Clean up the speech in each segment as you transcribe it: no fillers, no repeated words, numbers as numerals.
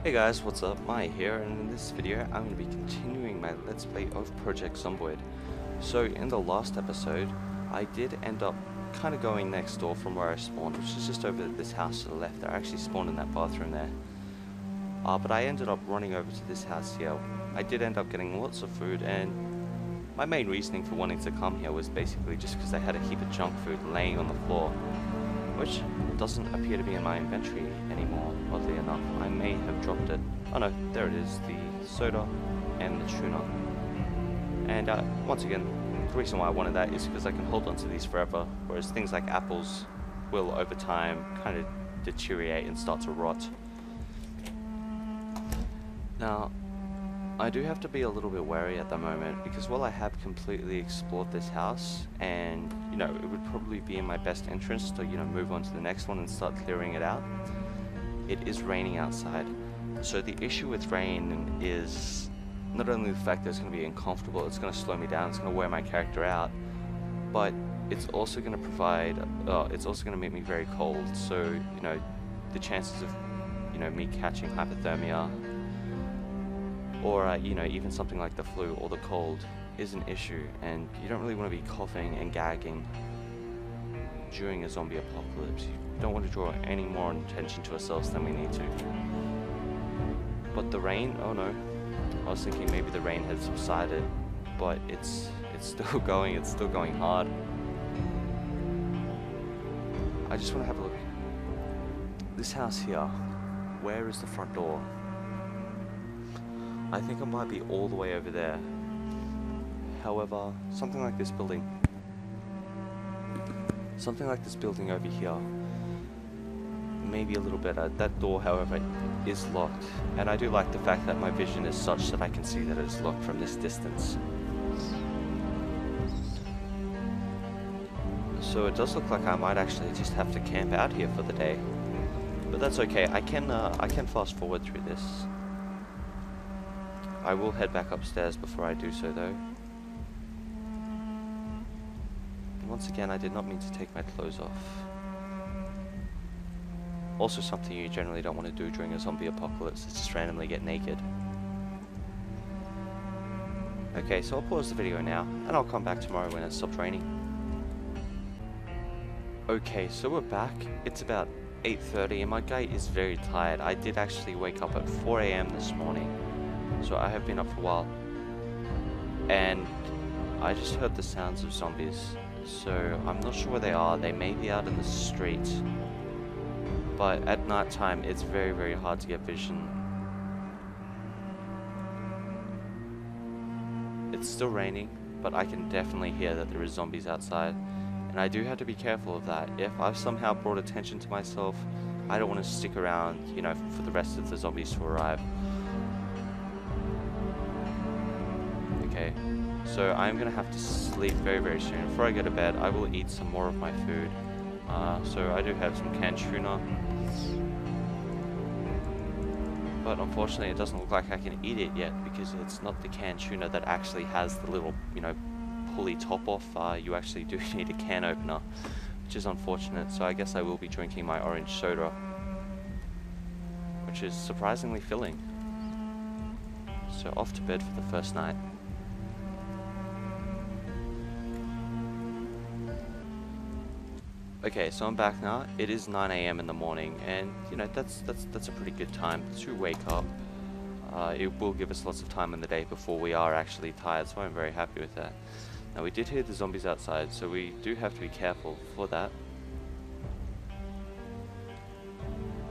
Hey guys, what's up? Maya here, and in this video I'm going to be continuing my Let's Play of Project Zomboid. So in the last episode, I did end up kind of going next door from where I spawned, which is just over this house to the left. I actually spawned in that bathroom there. But I ended up running over to this house here. I did end up getting lots of food, and my main reasoning for wanting to come here was basically just because I had a heap of junk food laying on the floor, which doesn't appear to be in my inventory anymore, oddly enough. I may have dropped it. Oh no, there it is, the soda and the tuna. And once again, the reason why I wanted that is because I can hold on to these forever, whereas things like apples will over time kind of deteriorate and start to rot. Now, I do have to be a little bit wary at the moment, because while I have completely explored this house, and you know, it would probably be in my best interest to, you know, move on to the next one and start clearing it out, it is raining outside. So the issue with rain is not only the fact that it's going to be uncomfortable, it's going to slow me down, it's going to wear my character out, but it's also going to provide, it's also going to make me very cold. So, you know, the chances of, you know, me catching hypothermia, or you know, even something like the flu or the cold is an issue, and you don't really want to be coughing and gagging during a zombie apocalypse. You don't want to draw any more attention to ourselves than we need to. But the rain, oh no, I was thinking maybe the rain had subsided, but it's still going, it's still going hard. I just want to have a look. This house here, where is the front door? I think it might be all the way over there. However, something like this building over here, maybe a little better. That door, however, is locked, and I do like the fact that my vision is such that I can see that it's locked from this distance. So it does look like I might actually just have to camp out here for the day, but that's okay. I can fast forward through this. I will head back upstairs before I do so, though. And once again, I did not mean to take my clothes off. Also something you generally don't want to do during a zombie apocalypse is just randomly get naked. Okay, so I'll pause the video now, and I'll come back tomorrow when it stops raining. Okay, so we're back. It's about 8:30 and my guy is very tired. I did actually wake up at 4 AM this morning. So I have been up for a while, and I just heard the sounds of zombies, so I'm not sure where they are. They may be out in the street, but at night time it's very, very hard to get vision. It's still raining, but I can definitely hear that there is zombies outside, and I do have to be careful of that. If I've somehow brought attention to myself, I don't want to stick around, you know, for the rest of the zombies to arrive. Okay, so I'm gonna have to sleep very, very soon. Before I go to bed, I will eat some more of my food. So I do have some canned tuna, but unfortunately it doesn't look like I can eat it yet, because it's not the canned tuna that actually has the little, you know, pulley top off. You actually do need a can opener, which is unfortunate. So I guess I will be drinking my orange soda, which is surprisingly filling. So off to bed for the first night. Okay, so I'm back now. It is 9 AM in the morning, and you know, that's a pretty good time to wake up. It will give us lots of time in the day before we are actually tired, so I'm very happy with that. Now, we did hear the zombies outside, so we do have to be careful for that.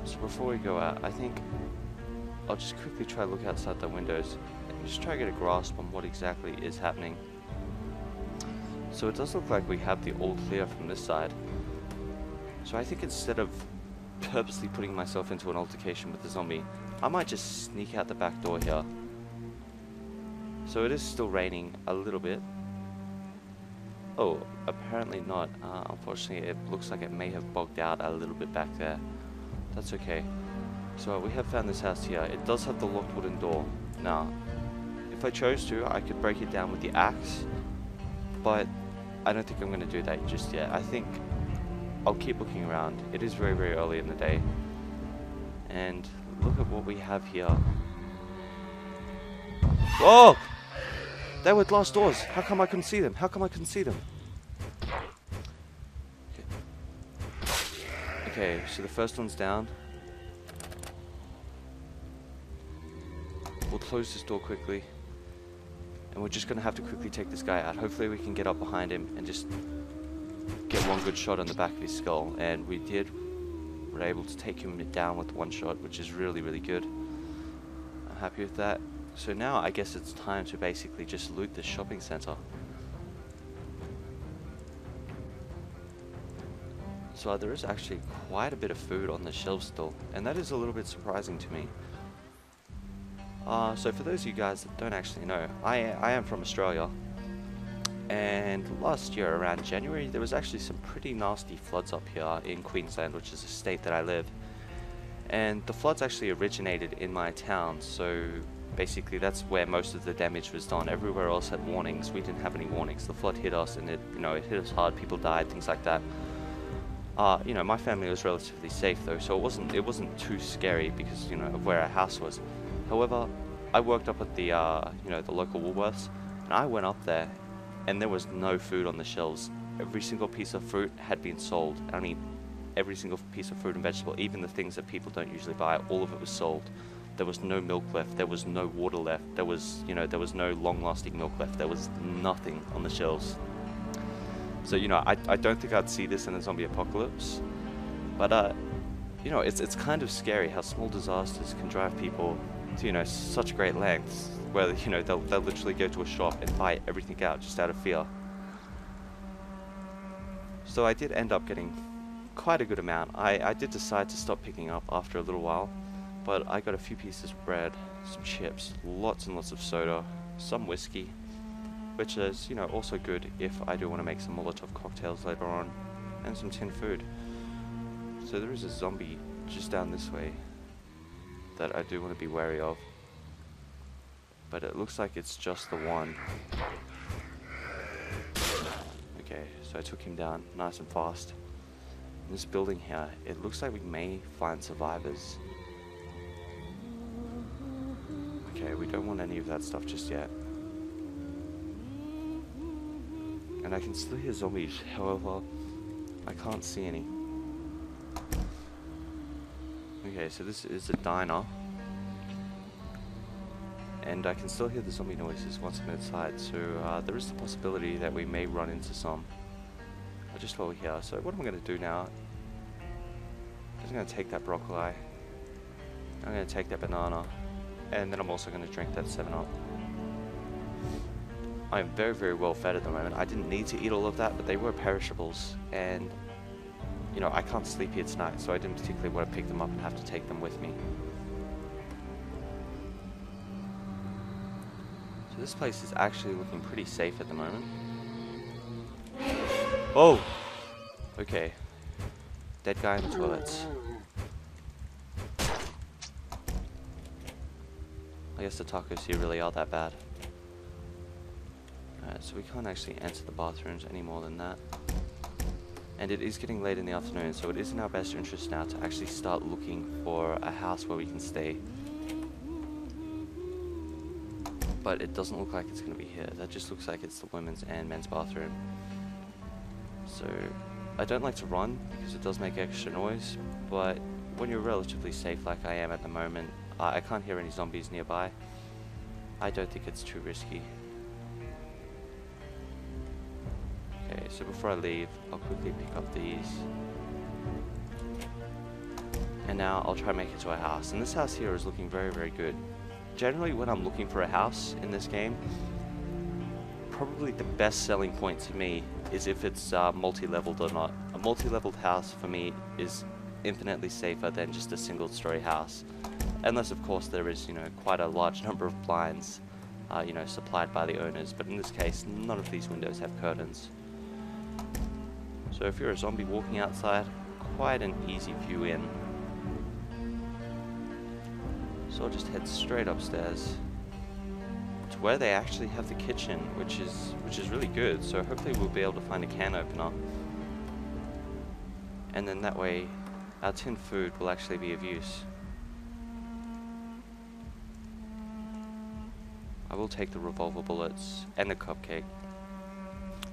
So before we go out, I think I'll just quickly try to look outside the windows and just try to get a grasp on what exactly is happening. So it does look like we have the all clear from this side. So I think instead of purposely putting myself into an altercation with the zombie, I might just sneak out the back door here. So it is still raining a little bit. Oh, apparently not. Unfortunately, it looks like it may have bogged out a little bit back there. That's okay. So we have found this house here. It does have the locked wooden door. Now, if I chose to, I could break it down with the axe, but I don't think I'm going to do that just yet. I think I'll keep looking around. It is very, very early in the day, and look at what we have here. Whoa! They were glass doors. How come I couldn't see them? How come I couldn't see them? Okay, so the first one's down. We'll close this door quickly. And we're just going to have to quickly take this guy out. Hopefully we can get up behind him and just get one good shot on the back of his skull. And we did. We're able to take him down with one shot, which is really, really good. I'm happy with that. So now I guess it's time to basically just loot this shopping center. So there is actually quite a bit of food on the shelves still, and that is a little bit surprising to me. So for those of you guys that don't actually know, I am from Australia, and last year around January there was actually some pretty nasty floods up here in Queensland, which is the state that I live. And the floods actually originated in my town, so basically that's where most of the damage was done. Everywhere else had warnings. We didn't have any warnings. The flood hit us, and it hit us hard. People died, things like that. My family was relatively safe though, so it wasn't too scary because of where our house was. However, I worked up at the the local Woolworths, and I went up there, and there was no food on the shelves. Every single piece of fruit had been sold. I mean, every single piece of fruit and vegetable, even the things that people don't usually buy, all of it was sold. There was no milk left. There was no water left. There was no long-lasting milk left. There was nothing on the shelves. So I don't think I'd see this in a zombie apocalypse, but it's kind of scary how small disasters can drive people to such great lengths, where they'll literally go to a shop and buy everything out just out of fear. So I did end up getting quite a good amount. I did decide to stop picking up after a little while, but I got a few pieces of bread, some chips, lots and lots of soda, some whiskey, which is also good if I do want to make some Molotov cocktails later on, and some tin food. So there is a zombie just down this way that I do want to be wary of, but it looks like it's just the one. Okay, so I took him down nice and fast. In this building here, it looks like we may find survivors. Okay, we don't want any of that stuff just yet. And I can still hear zombies, however, I can't see any. Okay, so this is a diner. And I can still hear the zombie noises once I'm inside, so there is the possibility that we may run into some just while we're here. So what I'm going to do now is I'm going to take that broccoli, I'm going to take that banana, and then I'm also going to drink that 7-Up. I'm very, very well fed at the moment. I didn't need to eat all of that, but they were perishables, and I can't sleep here tonight, so I didn't particularly want to pick them up and have to take them with me. So this place is actually looking pretty safe at the moment. Oh! Okay. Dead guy in the toilets. I guess the tacos here really are that bad. Alright, so we can't actually enter the bathrooms any more than that. And it is getting late in the afternoon, so it is in our best interest now to actually start looking for a house where we can stay. But it doesn't look like it's going to be here. That just looks like it's the women's and men's bathroom. So I don't like to run because it does make extra noise, but when you're relatively safe like I am at the moment, I can't hear any zombies nearby. I don't think it's too risky. Okay, so before I leave, I'll quickly pick up these. And now I'll try and make it to a house. And this house here is looking very, very good. Generally, when I'm looking for a house in this game, probably the best selling point to me is if it's multi-leveled or not. A multi-leveled house for me is infinitely safer than just a single-story house. Unless, of course, there is, quite a large number of blinds, supplied by the owners. But in this case, none of these windows have curtains. So if you're a zombie walking outside, quite an easy view in. So I'll just head straight upstairs to where they actually have the kitchen, which is really good. So hopefully we'll be able to find a can opener, and then that way our tin food will actually be of use. I will take the revolver bullets and the cupcake.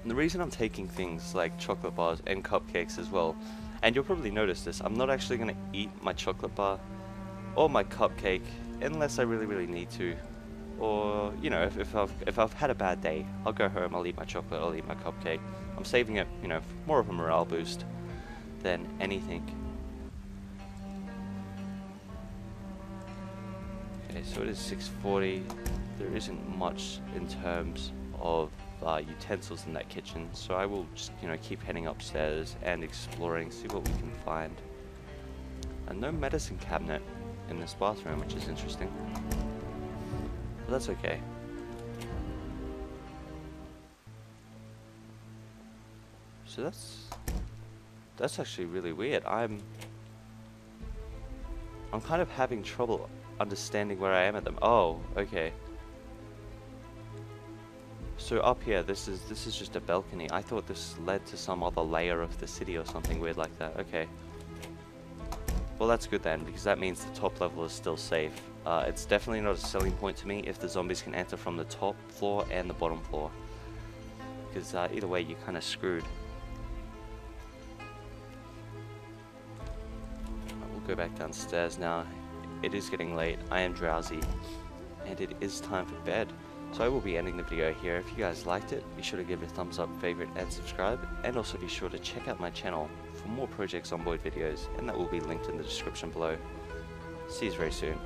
And the reason I'm taking things like chocolate bars and cupcakes as well, and you'll probably notice this, I'm not actually going to eat my chocolate bar or my cupcake unless I really need to. Or, you know, if I've had a bad day, I'll go home, I'll eat my chocolate, I'll eat my cupcake. I'm saving it, you know, for more of a morale boost than anything. Okay, so it is 6:40. There isn't much in terms of utensils in that kitchen, so I will just, you know, keep heading upstairs and exploring, see what we can find. And no medicine cabinet in this bathroom, which is interesting. But that's okay. So that's actually really weird. I'm kind of having trouble understanding where I am at them. Oh, okay. So up here, this is just a balcony. I thought this led to some other layer of the city or something weird like that. Okay. Well, that's good then, because that means the top level is still safe. It's definitely not a selling point to me if the zombies can enter from the top floor and the bottom floor, because either way you're kind of screwed. I will go back downstairs now. It is getting late, I am drowsy, and it is time for bed. So I will be ending the video here. If you guys liked it, be sure to give it a thumbs up, favorite, and subscribe. And also be sure to check out my channel for more Project Zomboid videos, and that will be linked in the description below. See you very soon.